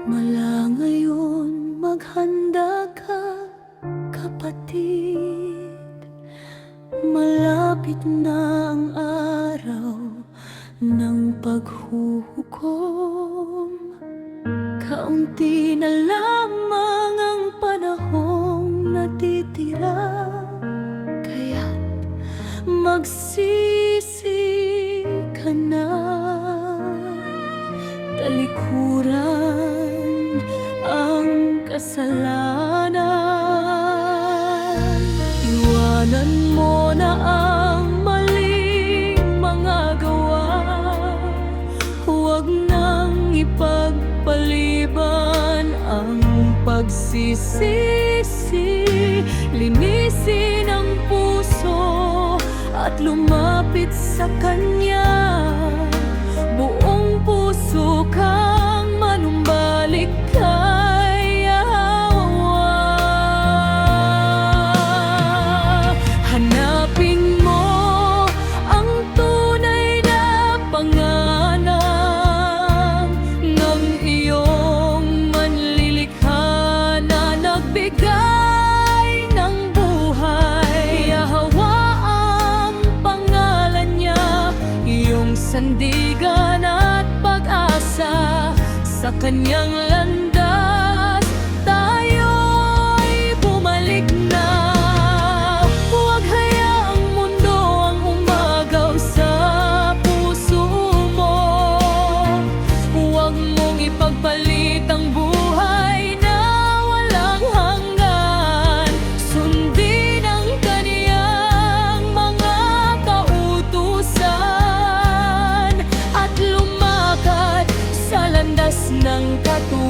Mula ngayon, maghanda ka, kapatid. Malapit na ang araw ng paghuhukom. Kaunti na lamang ang panahong natitira, kaya't magsisi ka na. Talikuran ang kasalanan. Iwanan mo na ang maling mga gawa. Huwag nang ipagpaliban ang pagsisisi. Linisin ang puso at lumapit sa Kanya. Buong puso kang manumbalik kay Yahweh. Hanapin mo ang tunay na pangalan ng iyong manlilikha na nagbigay ng buhay. Yahweh ang pangalan niya, iyong sandigan at pag-asa. Sa Kanyang landas tayo'y bumalik na. Huwag hayaang mundo ang umagaw sa puso mo. Huwag mong ipagpalit ang buhay na walang hanggan. Sundin ang Kaniyang mga kautusan at lumakad sa landas ng katuwiran.